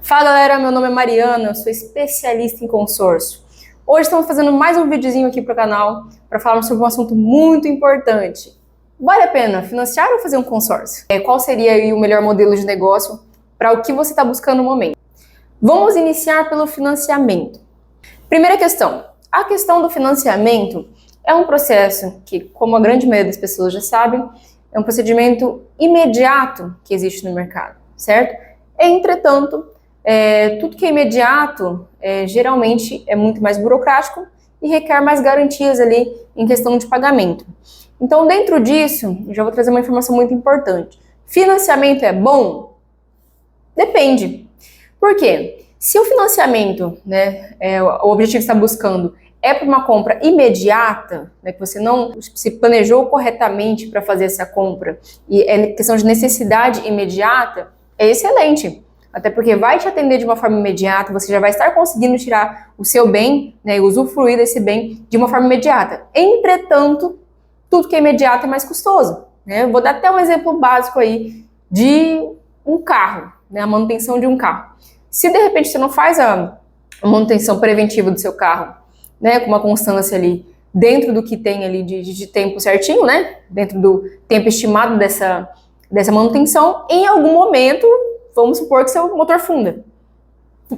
Fala galera, meu nome é Mariana, eu sou especialista em consórcio. Hoje estamos fazendo mais um videozinho aqui para o canal para falar sobre um assunto muito importante. Vale a pena financiar ou fazer um consórcio? Qual seria aí o melhor modelo de negócio para o que você está buscando no momento? Vamos iniciar pelo financiamento. Primeira questão, a questão do financiamento é um processo que, como a grande maioria das pessoas já sabem, é um procedimento imediato que existe no mercado, certo? Entretanto, tudo que é imediato geralmente é muito mais burocrático e requer mais garantias ali em questão de pagamento. Então, dentro disso, eu já vou trazer uma informação muito importante. Financiamento é bom? Depende. Por quê? Se o financiamento, o objetivo que você está buscando é para uma compra imediata, que você não se planejou corretamente para fazer essa compra e é questão de necessidade imediata, é excelente. Até porque vai te atender de uma forma imediata, você já vai estar conseguindo tirar o seu bem, e usufruir desse bem de uma forma imediata. Entretanto, tudo que é imediato é mais custoso. Eu vou dar até um exemplo básico aí de um carro, a manutenção de um carro. Se de repente você não faz a manutenção preventiva do seu carro, com uma constância ali dentro do que tem ali de tempo certinho, dentro do tempo estimado dessa manutenção, em algum momento, vamos supor que seu motor funda.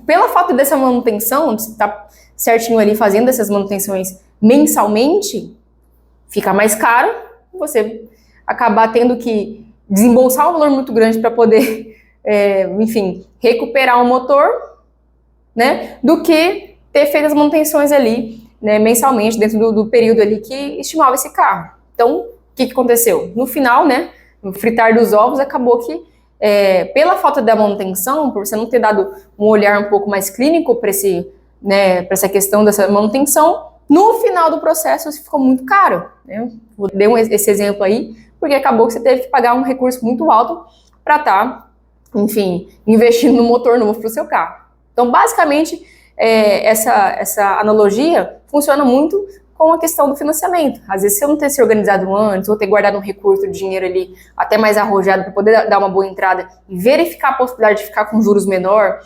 Pela falta dessa manutenção, de você estar certinho ali fazendo essas manutenções mensalmente, fica mais caro, você acabar tendo que desembolsar um valor muito grande para poder, recuperar o motor, do que ter feito as manutenções ali, mensalmente, dentro do período ali que estimava esse carro. Então, o que aconteceu? No final, no fritar dos ovos, acabou que, pela falta da manutenção, por você não ter dado um olhar um pouco mais clínico para essa questão dessa manutenção, no final do processo isso ficou muito caro. Vou dar esse exemplo aí, porque acabou que você teve que pagar um recurso muito alto para estar, investindo no motor novo para o seu carro. Então, basicamente, essa analogia funciona muito com a questão do financiamento. Às vezes, se eu não ter se organizado antes, ou ter guardado um recurso de dinheiro ali até mais arrojado para poder dar uma boa entrada e verificar a possibilidade de ficar com juros menor,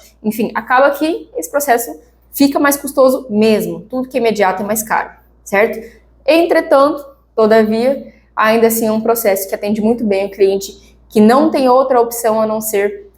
acaba que esse processo fica mais custoso mesmo. Tudo que é imediato é mais caro, certo? Entretanto, todavia, ainda assim é um processo que atende muito bem o cliente que não tem outra opção a não ser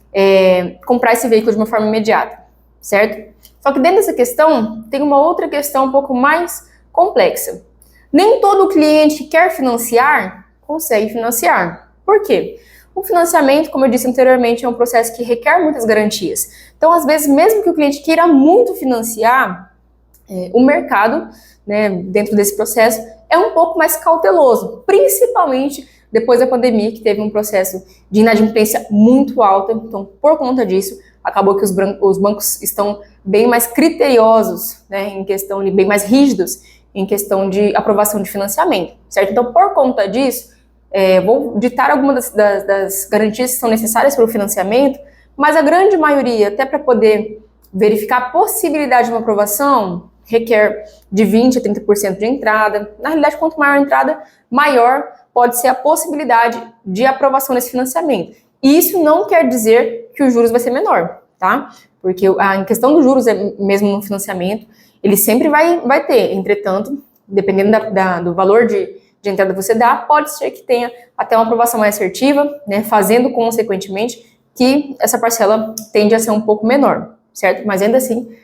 comprar esse veículo de uma forma imediata, certo? Só que dentro dessa questão, tem uma outra questão um pouco mais complexa. Nem todo cliente que quer financiar consegue financiar. Por quê? O financiamento, como eu disse anteriormente, é um processo que requer muitas garantias. Então, às vezes, mesmo que o cliente queira muito financiar, o mercado, dentro desse processo, é um pouco mais cauteloso, principalmente depois da pandemia, que teve um processo de inadimplência muito alta. Então, por conta disso, acabou que os bancos estão bem mais criteriosos, em questão de bem mais rígidos em questão de aprovação de financiamento, certo? Então, por conta disso, vou ditar algumas das garantias que são necessárias para o financiamento, mas a grande maioria, até para poder verificar a possibilidade de uma aprovação, requer de 20% a 30% de entrada. Na realidade, quanto maior a entrada, maior pode ser a possibilidade de aprovação desse financiamento. E isso não quer dizer que os juros vai ser menor, tá? Porque a questão dos juros, mesmo no financiamento, ele sempre vai ter. Entretanto, dependendo do valor de entrada que você dá, pode ser que tenha até uma aprovação mais assertiva, fazendo consequentemente que essa parcela tende a ser um pouco menor, certo? Mas ainda assim,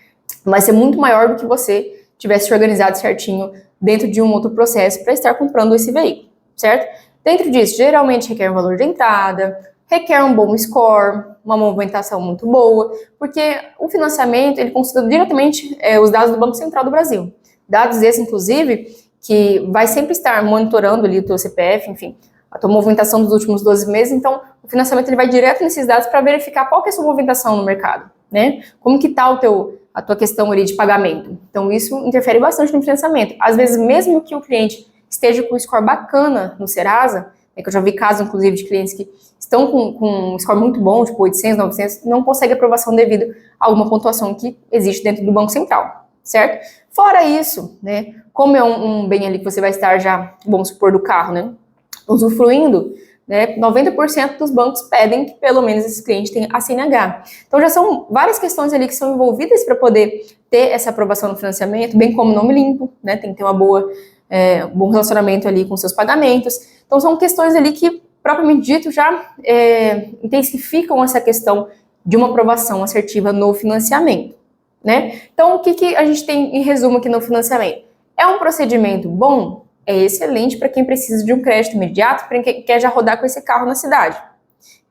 vai ser muito maior do que você tivesse se organizado certinho dentro de um outro processo para estar comprando esse veículo, certo? Dentro disso, geralmente requer um valor de entrada, requer um bom score, uma movimentação muito boa, porque o financiamento, ele considera diretamente os dados do Banco Central do Brasil. Dados esses, inclusive, que vai sempre estar monitorando ali o teu CPF, a tua movimentação dos últimos 12 meses. Então, o financiamento ele vai direto nesses dados para verificar qual que é a sua movimentação no mercado, Como que está a tua questão ali de pagamento. Então, isso interfere bastante no financiamento. Às vezes, mesmo que o cliente esteja com um score bacana no Serasa, que eu já vi casos, inclusive, de clientes que estão com um score muito bom, tipo 800, 900, não consegue aprovação devido a alguma pontuação que existe dentro do Banco Central, certo? Fora isso, como é um bem ali que você vai estar já, vamos supor, do carro, usufruindo, né, 90% dos bancos pedem que pelo menos esse cliente tenha a CNH. Então já são várias questões ali que são envolvidas para poder ter essa aprovação no financiamento, bem como nome limpo, né, tem que ter um bom relacionamento ali com seus pagamentos. Então são questões ali que, propriamente dito, já intensificam essa questão de uma aprovação assertiva no financiamento, né? Então o que a gente tem em resumo aqui no financiamento? É um procedimento bom? É excelente para quem precisa de um crédito imediato, para quem quer já rodar com esse carro na cidade,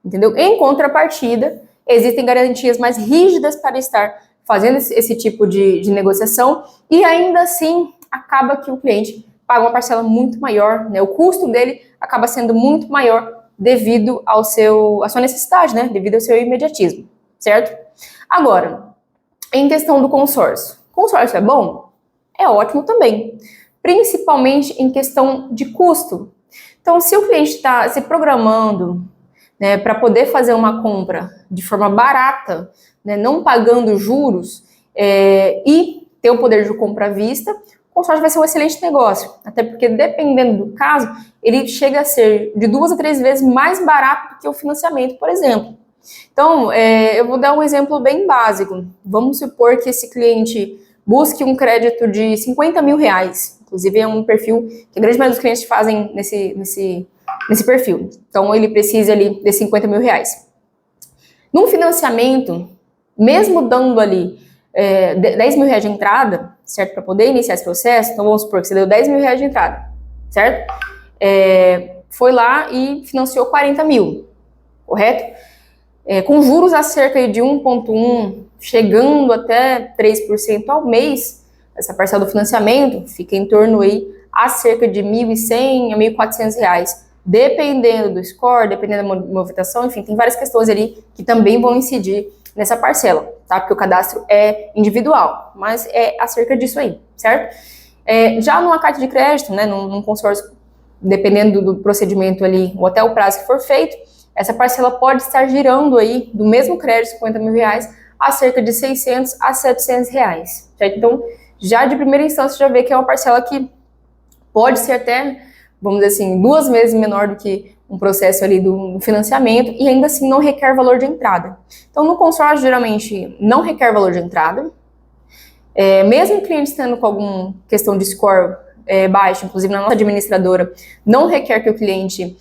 entendeu? Em contrapartida, existem garantias mais rígidas para estar fazendo esse tipo de negociação e ainda assim acaba que o cliente paga uma parcela muito maior, né? O custo dele acaba sendo muito maior devido à sua necessidade, né? Devido ao seu imediatismo, certo? Agora, em questão do consórcio. Consórcio é bom? É ótimo também, principalmente em questão de custo. Então, se o cliente está se programando, né, para poder fazer uma compra de forma barata, né, não pagando juros e ter o poder de compra à vista, o consórcio vai ser um excelente negócio, até porque, dependendo do caso, ele chega a ser de 2 a 3 vezes mais barato do que o financiamento, por exemplo. Então, eu vou dar um exemplo bem básico. Vamos supor que esse cliente busque um crédito de 50 mil reais. Inclusive, é um perfil que a grande maioria dos clientes fazem nesse perfil. Então, ele precisa ali de 50 mil reais. Num financiamento, mesmo dando ali 10 mil reais de entrada, certo? Para poder iniciar esse processo, então vamos supor que você deu 10 mil reais de entrada, certo? Foi lá e financiou 40 mil, correto? Com juros a cerca de 1,1%, chegando até 3% ao mês, essa parcela do financiamento fica em torno aí a cerca de R$ 1.100 a R$ 1.400, dependendo do score, dependendo da movimentação, enfim, tem várias questões ali que também vão incidir nessa parcela, tá? Porque o cadastro é individual, mas é acerca disso aí, certo? Já numa carta de crédito, né, num consórcio, dependendo do procedimento ali, ou até o prazo que for feito, essa parcela pode estar girando aí, do mesmo crédito, 50 mil reais, a cerca de 600 a 700 reais. Certo? Então, já de primeira instância, já vê que é uma parcela que pode ser até, vamos dizer assim, 2 vezes menor do que um processo ali do financiamento e ainda assim não requer valor de entrada. Então, no consórcio, geralmente, não requer valor de entrada. Mesmo o cliente estando com alguma questão de score baixo, inclusive na nossa administradora, não requer que o cliente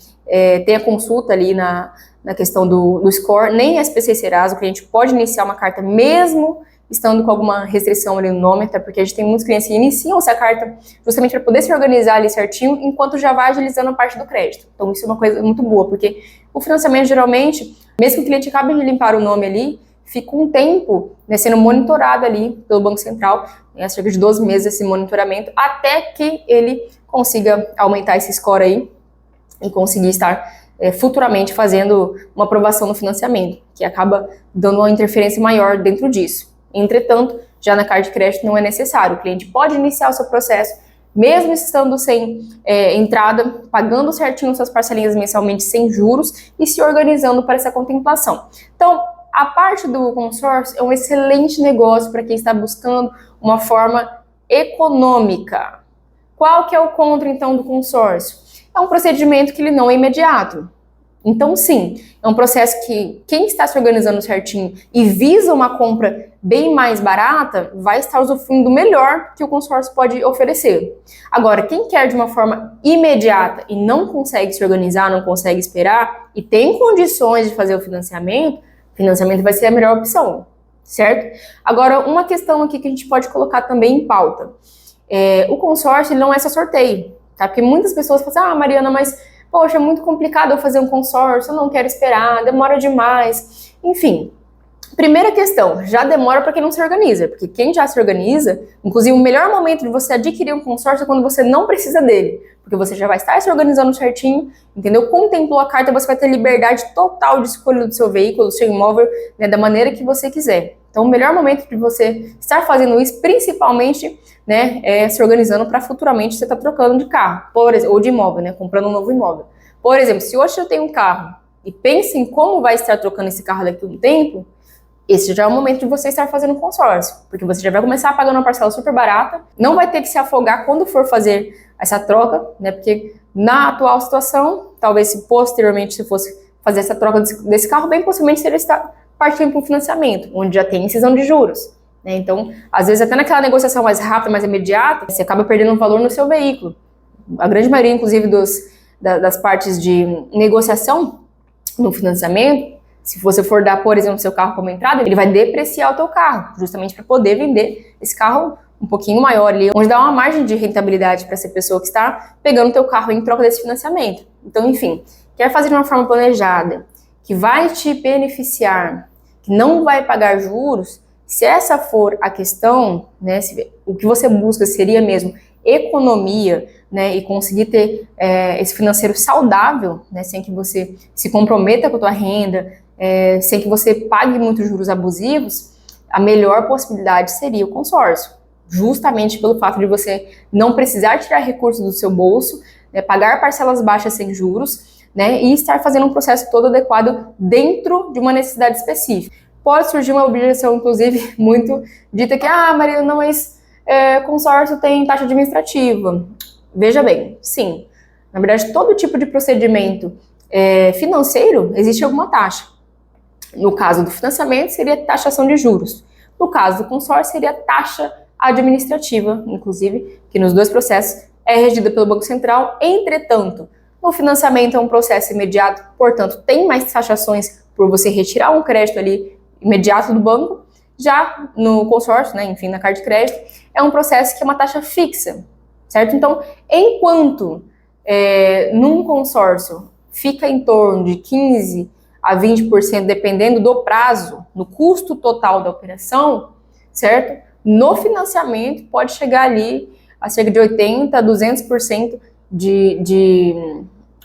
tenha consulta ali na questão do score, nem SPC e Serasa, o cliente pode iniciar uma carta mesmo estando com alguma restrição ali no nome, até porque a gente tem muitos clientes que iniciam essa carta justamente para poder se organizar ali certinho, enquanto já vai agilizando a parte do crédito. Então isso é uma coisa muito boa, porque o financiamento geralmente, mesmo que o cliente acabe de limpar o nome ali, fica um tempo, né, sendo monitorado ali pelo Banco Central, né, cerca de 12 meses esse monitoramento, até que ele consiga aumentar esse score aí e conseguir estar futuramente fazendo uma aprovação no financiamento, que acaba dando uma interferência maior dentro disso. Entretanto, já na carta de crédito não é necessário, o cliente pode iniciar o seu processo, mesmo estando sem entrada, pagando certinho suas parcelinhas mensalmente sem juros e se organizando para essa contemplação. Então, a parte do consórcio é um excelente negócio para quem está buscando uma forma econômica. Qual que é o contra, então, do consórcio? É um procedimento que ele não é imediato. Então, sim, é um processo que quem está se organizando certinho e visa uma compra bem mais barata, vai estar usufruindo do melhor que o consórcio pode oferecer. Agora, quem quer de uma forma imediata e não consegue se organizar, não consegue esperar e tem condições de fazer o financiamento vai ser a melhor opção, certo? Agora, uma questão aqui que a gente pode colocar também em pauta. O consórcio ele não é só sorteio, tá? Porque muitas pessoas falam assim, Mariana, mas poxa, é muito complicado eu fazer um consórcio, eu não quero esperar, demora demais. Enfim, primeira questão, já demora para quem não se organiza, porque quem já se organiza, inclusive o melhor momento de você adquirir um consórcio é quando você não precisa dele, porque você já vai estar se organizando certinho, entendeu? Contemplou a carta, você vai ter liberdade total de escolha do seu veículo, do seu imóvel, né, da maneira que você quiser. Então, o melhor momento de você estar fazendo isso, principalmente, né, é se organizando para futuramente você estar trocando de carro, por exemplo, ou de imóvel, né, comprando um novo imóvel. Por exemplo, se hoje eu tenho um carro e pensa em como vai estar trocando esse carro daqui a um tempo, esse já é o momento de você estar fazendo um consórcio, porque você já vai começar pagando uma parcela super barata, não vai ter que se afogar quando for fazer essa troca, né, porque na atual situação, talvez se posteriormente se fosse fazer essa troca desse carro, bem possivelmente seria estar partindo para um financiamento, onde já tem incisão de juros. Né? Então, às vezes até naquela negociação mais rápida, mais imediata, você acaba perdendo um valor no seu veículo. A grande maioria, inclusive, das partes de negociação no financiamento, se você for dar, por exemplo, seu carro como entrada, ele vai depreciar o teu carro, justamente para poder vender esse carro um pouquinho maior ali, onde dá uma margem de rentabilidade para essa pessoa que está pegando o teu carro em troca desse financiamento. Então, enfim, quer fazer de uma forma planejada, que vai te beneficiar, que não vai pagar juros, se essa for a questão, né, o que você busca seria mesmo economia, né, e conseguir ter esse financeiro saudável, né, sem que você se comprometa com a tua renda, sem que você pague muitos juros abusivos, a melhor possibilidade seria o consórcio, justamente pelo fato de você não precisar tirar recursos do seu bolso, né, pagar parcelas baixas sem juros, né, e estar fazendo um processo todo adequado dentro de uma necessidade específica. Pode surgir uma objeção, inclusive, muito dita que, Maria, não, mas consórcio tem taxa administrativa. Veja bem, sim. Na verdade, todo tipo de procedimento financeiro existe alguma taxa. No caso do financiamento, seria taxação de juros. No caso do consórcio, seria taxa administrativa, inclusive, que nos dois processos é regida pelo Banco Central. Entretanto, no financiamento é um processo imediato, portanto, tem mais taxações por você retirar um crédito ali imediato do banco. Já no consórcio, né, enfim, na carta de crédito, é um processo que é uma taxa fixa, certo? Então, enquanto num consórcio fica em torno de 15% a 20%, dependendo do prazo, no custo total da operação, certo? No financiamento, pode chegar ali a cerca de 80% a 200% de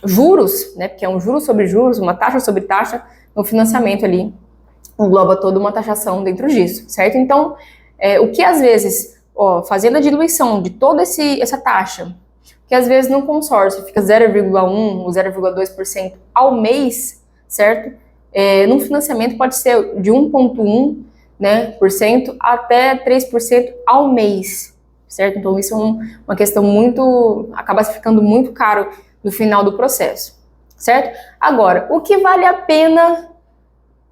juros, né? Porque é um juros sobre juros, uma taxa sobre taxa no financiamento ali. Engloba toda uma taxação dentro disso, certo? Então, o que às vezes, fazendo a diluição de toda essa taxa, que às vezes no consórcio fica 0,1% ou 0,2% ao mês, certo? No financiamento pode ser de 1,1%, né, por cento até 3% ao mês, certo? Então isso é uma questão acaba ficando muito caro no final do processo, certo? Agora, o que vale a pena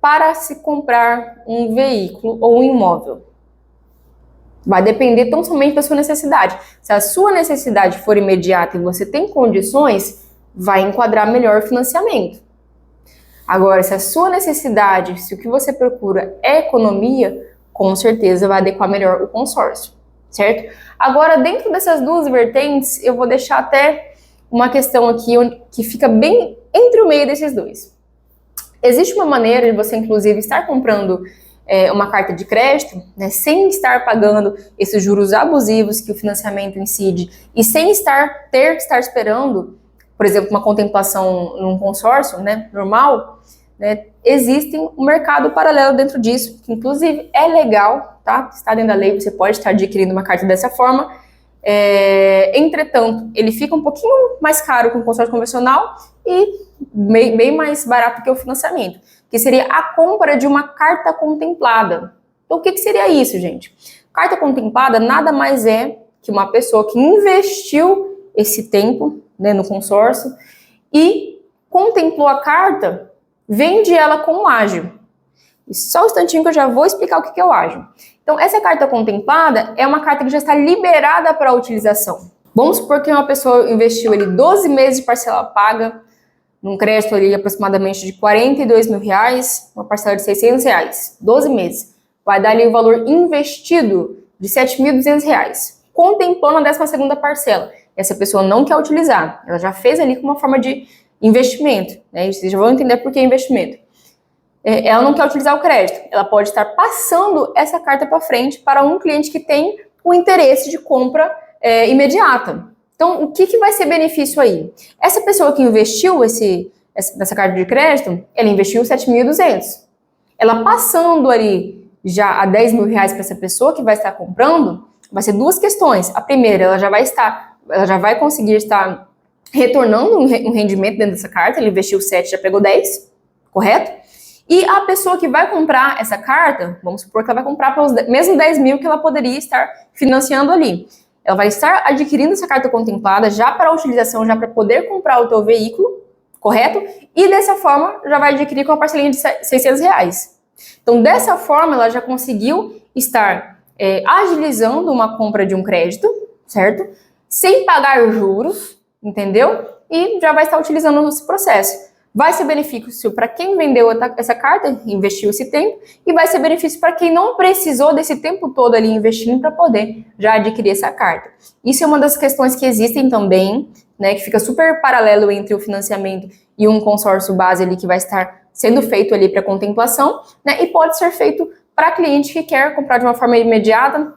para se comprar um veículo ou um imóvel? Vai depender tão somente da sua necessidade. Se a sua necessidade for imediata e você tem condições, vai enquadrar melhor o financiamento. Agora, se a sua necessidade, se o que você procura é economia, com certeza vai adequar melhor o consórcio, certo? Agora, dentro dessas duas vertentes, eu vou deixar até uma questão aqui que fica bem entre o meio desses dois. Existe uma maneira de você, inclusive, estar comprando uma carta de crédito, né, sem estar pagando esses juros abusivos que o financiamento incide e sem ter que estar esperando, por exemplo, uma contemplação num consórcio, né, normal, né, existe um mercado paralelo dentro disso, que inclusive é legal, tá? Está dentro da lei, você pode estar adquirindo uma carta dessa forma. Entretanto, ele fica um pouquinho mais caro que um consórcio convencional e bem mais barato que o financiamento, que seria a compra de uma carta contemplada. Então, o que seria isso, gente? Carta contemplada nada mais é que uma pessoa que investiu esse tempo, né, no consórcio e contemplou a carta, vende ela com o ágio. E só um instantinho que eu já vou explicar o que é o ágio. Então, essa carta contemplada é uma carta que já está liberada para utilização. Vamos supor que uma pessoa investiu ali 12 meses de parcela paga, num crédito ali aproximadamente de R$42 mil, uma parcela de R$600, 12 meses. Vai dar ali o valor investido de R$7.200, contemplando a 12ª parcela. Essa pessoa não quer utilizar, ela já fez ali como uma forma de investimento, né? Vocês já vão entender por que investimento. Ela não quer utilizar o crédito, ela pode estar passando essa carta para frente para um cliente que tem o interesse de compra imediata. Então, o que vai ser benefício aí? Essa pessoa que investiu nessa carta de crédito, ela investiu R$7.200. Ela passando ali já a R$10 mil para essa pessoa que vai estar comprando, vai ser duas questões. A primeira, ela já vai conseguir estar retornando um rendimento dentro dessa carta, ele investiu 7, já pegou 10, correto? E a pessoa que vai comprar essa carta, vamos supor que ela vai comprar pelos mesmos 10 mil que ela poderia estar financiando ali. Ela vai estar adquirindo essa carta contemplada já para utilização, já para poder comprar o teu veículo, correto? E dessa forma já vai adquirir com a parcelinha de R$600. Então, dessa forma, ela já conseguiu estar agilizando uma compra de um crédito, certo? Sem pagar juros, entendeu? E já vai estar utilizando esse processo. Vai ser benefício para quem vendeu essa carta, investiu esse tempo, e vai ser benefício para quem não precisou desse tempo todo ali investindo para poder já adquirir essa carta. Isso é uma das questões que existem também, né, que fica super paralelo entre o financiamento e um consórcio base ali que vai estar sendo feito ali para contemplação, né, e pode ser feito para cliente que quer comprar de uma forma imediata,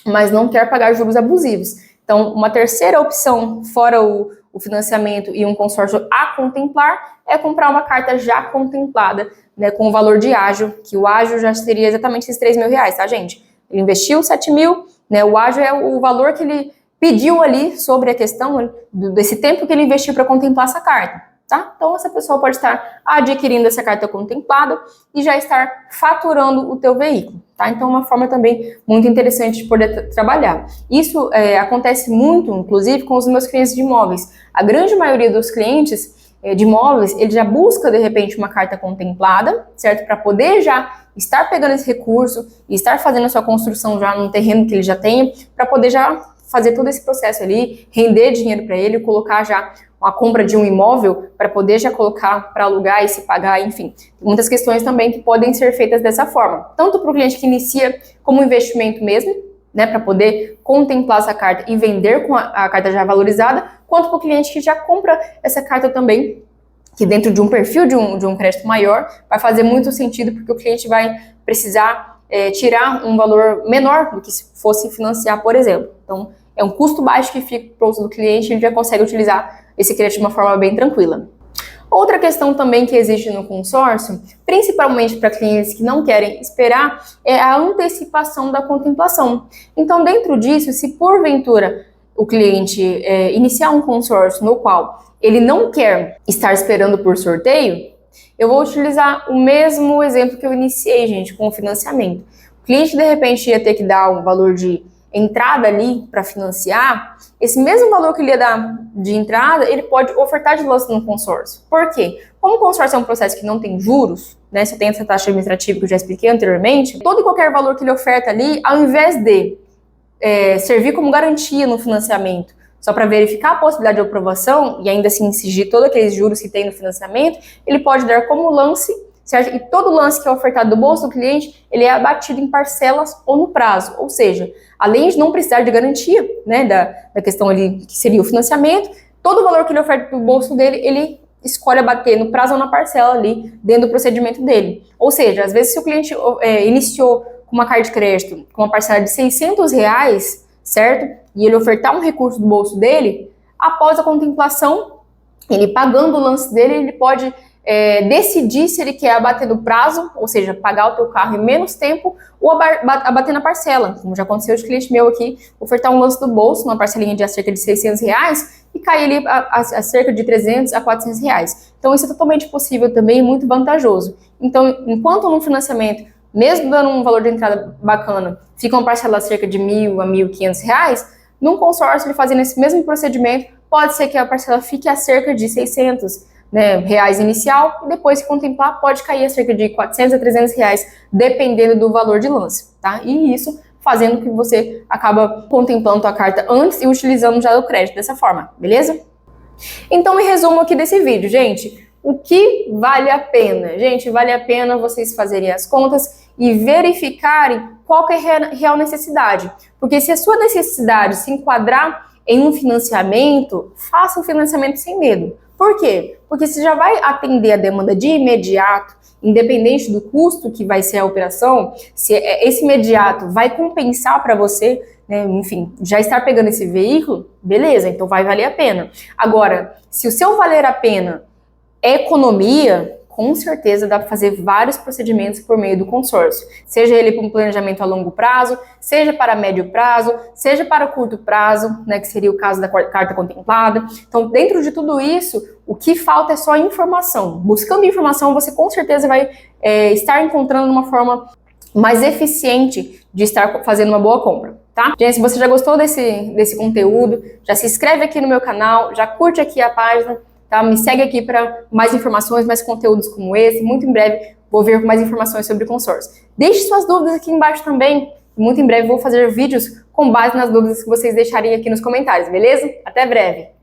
mas não quer pagar juros abusivos. Então, uma terceira opção, fora o financiamento e um consórcio a contemplar, é comprar uma carta já contemplada, né, com o valor de ágio, que o ágio já seria exatamente esses R$3.000, tá, gente? Ele investiu 7 mil, né, o ágio é o valor que ele pediu ali sobre a questão desse tempo que ele investiu para contemplar essa carta, tá? Então, essa pessoa pode estar adquirindo essa carta contemplada e já estar faturando o teu veículo, tá? Então, é uma forma também muito interessante de poder trabalhar. Isso acontece muito, inclusive, com os meus clientes de imóveis. A grande maioria dos clientes de imóveis, ele já busca, de repente, uma carta contemplada, certo? Para poder já estar pegando esse recurso e estar fazendo a sua construção já no terreno que ele já tenha, para poder já fazer todo esse processo ali, render dinheiro para ele, colocar já a compra de um imóvel para poder já colocar para alugar e se pagar, enfim. Tem muitas questões também que podem ser feitas dessa forma. Tanto para o cliente que inicia como investimento mesmo, né, para poder contemplar essa carta e vender com a carta já valorizada, quanto para o cliente que já compra essa carta também, que dentro de um perfil de um crédito maior, vai fazer muito sentido, porque o cliente vai precisar tirar um valor menor do que se fosse financiar, por exemplo. Então, é um custo baixo que fica para o uso do cliente e ele já consegue utilizar esse crédito de uma forma bem tranquila. Outra questão também que existe no consórcio, principalmente para clientes que não querem esperar, é a antecipação da contemplação. Então, dentro disso, se porventura o cliente iniciar um consórcio no qual ele não quer estar esperando por sorteio, eu vou utilizar o mesmo exemplo que eu iniciei, gente, com o financiamento. O cliente, de repente, ia ter que dar um valor de entrada ali para financiar, esse mesmo valor que ele ia dar de entrada, ele pode ofertar de lance no consórcio. Por quê? Como o consórcio é um processo que não tem juros, né, só tem essa taxa administrativa que eu já expliquei anteriormente, todo e qualquer valor que ele oferta ali, ao invés de servir como garantia no financiamento, só para verificar a possibilidade de aprovação e ainda assim exigir todos aqueles juros que tem no financiamento, ele pode dar como lance, certo? E todo lance que é ofertado do bolso do cliente, ele é abatido em parcelas ou no prazo. Ou seja, além de não precisar de garantia, né, da questão ali que seria o financiamento, todo o valor que ele oferta do bolso dele, ele escolhe abater no prazo ou na parcela ali, dentro do procedimento dele. Ou seja, às vezes se o cliente iniciou com uma carta de crédito com uma parcela de R$600, certo? E ele ofertar um recurso do bolso dele, após a contemplação, ele pagando o lance dele, ele pode decidir se ele quer abater no prazo, ou seja, pagar o teu carro em menos tempo, ou abater na parcela, como já aconteceu de cliente meu aqui, ofertar um lance do bolso, uma parcelinha de cerca de R$600, e cair ali a cerca de R$300 a R$400. Então isso é totalmente possível também e muito vantajoso. Então, enquanto no financiamento, mesmo dando um valor de entrada bacana, fica uma parcela cerca de R$1.000 a R$1.500, num consórcio, ele fazendo esse mesmo procedimento, pode ser que a parcela fique a cerca de R$600, né, reais inicial, e depois que contemplar, pode cair a cerca de R$400 a R$300, dependendo do valor de lance, tá? E isso fazendo que você acaba contemplando a carta antes e utilizando já o crédito dessa forma, beleza? Então, em resumo aqui desse vídeo, gente, o que vale a pena? Gente, vale a pena vocês fazerem as contas e verificarem qual que é a real necessidade. Porque se a sua necessidade se enquadrar em um financiamento, faça um financiamento sem medo. Por quê? Porque você já vai atender a demanda de imediato, independente do custo que vai ser a operação, se esse imediato vai compensar para você, né, enfim, já estar pegando esse veículo, beleza, então vai valer a pena. Agora, se o seu valer a pena é economia, com certeza dá para fazer vários procedimentos por meio do consórcio. Seja ele para um planejamento a longo prazo, seja para médio prazo, seja para curto prazo, né, que seria o caso da carta contemplada. Então, dentro de tudo isso, o que falta é só informação. Buscando informação, você com certeza vai estar encontrando uma forma mais eficiente de estar fazendo uma boa compra, tá? Gente, se você já gostou desse conteúdo, já se inscreve aqui no meu canal, já curte aqui a página, tá? Me segue aqui para mais informações, mais conteúdos como esse. Muito em breve vou vir com mais informações sobre consórcio. Deixe suas dúvidas aqui embaixo também. Muito em breve vou fazer vídeos com base nas dúvidas que vocês deixarem aqui nos comentários, beleza? Até breve!